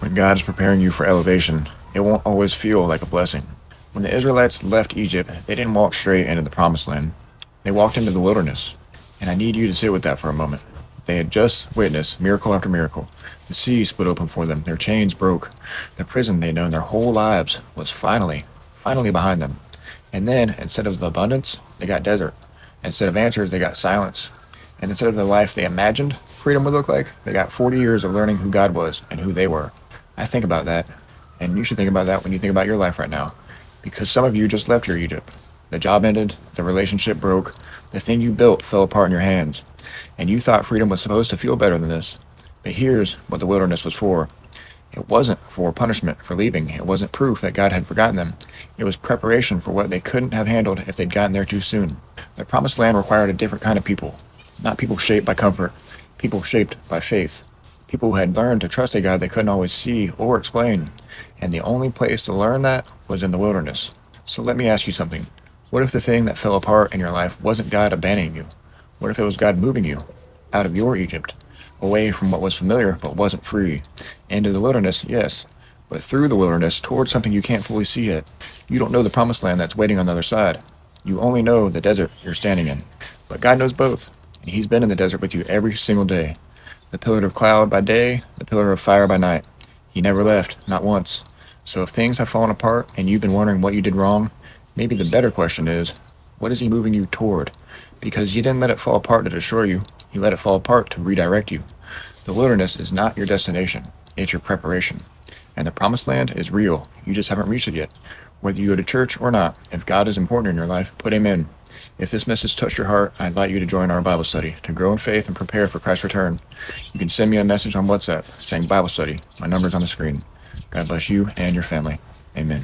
When God is preparing you for elevation, it won't always feel like a blessing. When the Israelites left Egypt, they didn't walk straight into the promised land. They walked into the wilderness. And I need you to sit with that for a moment. They had just witnessed miracle after miracle. The sea split open for them, their chains broke. The prison they'd known their whole lives was finally behind them. And then, instead of the abundance, they got desert. Instead of answers, they got silence. And instead of the life they imagined freedom would look like, they got 40 years of learning who God was and who they were. I think about that, and you should think about that when you think about your life right now. Because some of you just left your Egypt. The job ended, the relationship broke, the thing you built fell apart in your hands. And you thought freedom was supposed to feel better than this. But here's what the wilderness was for. It wasn't for punishment for leaving. It wasn't proof that God had forgotten them. It was preparation for what they couldn't have handled if they'd gotten there too soon. The promised land required a different kind of people, not people shaped by comfort, people shaped by faith. People who had learned to trust a God they couldn't always see or explain. And the only place to learn that was in the wilderness. So let me ask you something. What if the thing that fell apart in your life wasn't God abandoning you? What if it was God moving you out of your Egypt, away from what was familiar but wasn't free, into the wilderness, yes, but through the wilderness towards something you can't fully see yet? You don't know the promised land that's waiting on the other side. You only know the desert you're standing in. But God knows both, and He's been in the desert with you every single day. The pillar of cloud by day, the pillar of fire by night. He never left, not once. So if things have fallen apart and you've been wondering what you did wrong, maybe the better question is, what is He moving you toward? Because you didn't let it fall apart to destroy you. You let it fall apart to redirect you. The wilderness is not your destination. It's your preparation. And the promised land is real. You just haven't reached it yet. Whether you go to church or not, if God is important in your life, put Him in. If this message touched your heart, I invite you to join our Bible study to grow in faith and prepare for Christ's return. You can send me a message on WhatsApp saying Bible study. My number's on the screen. God bless you and your family. Amen.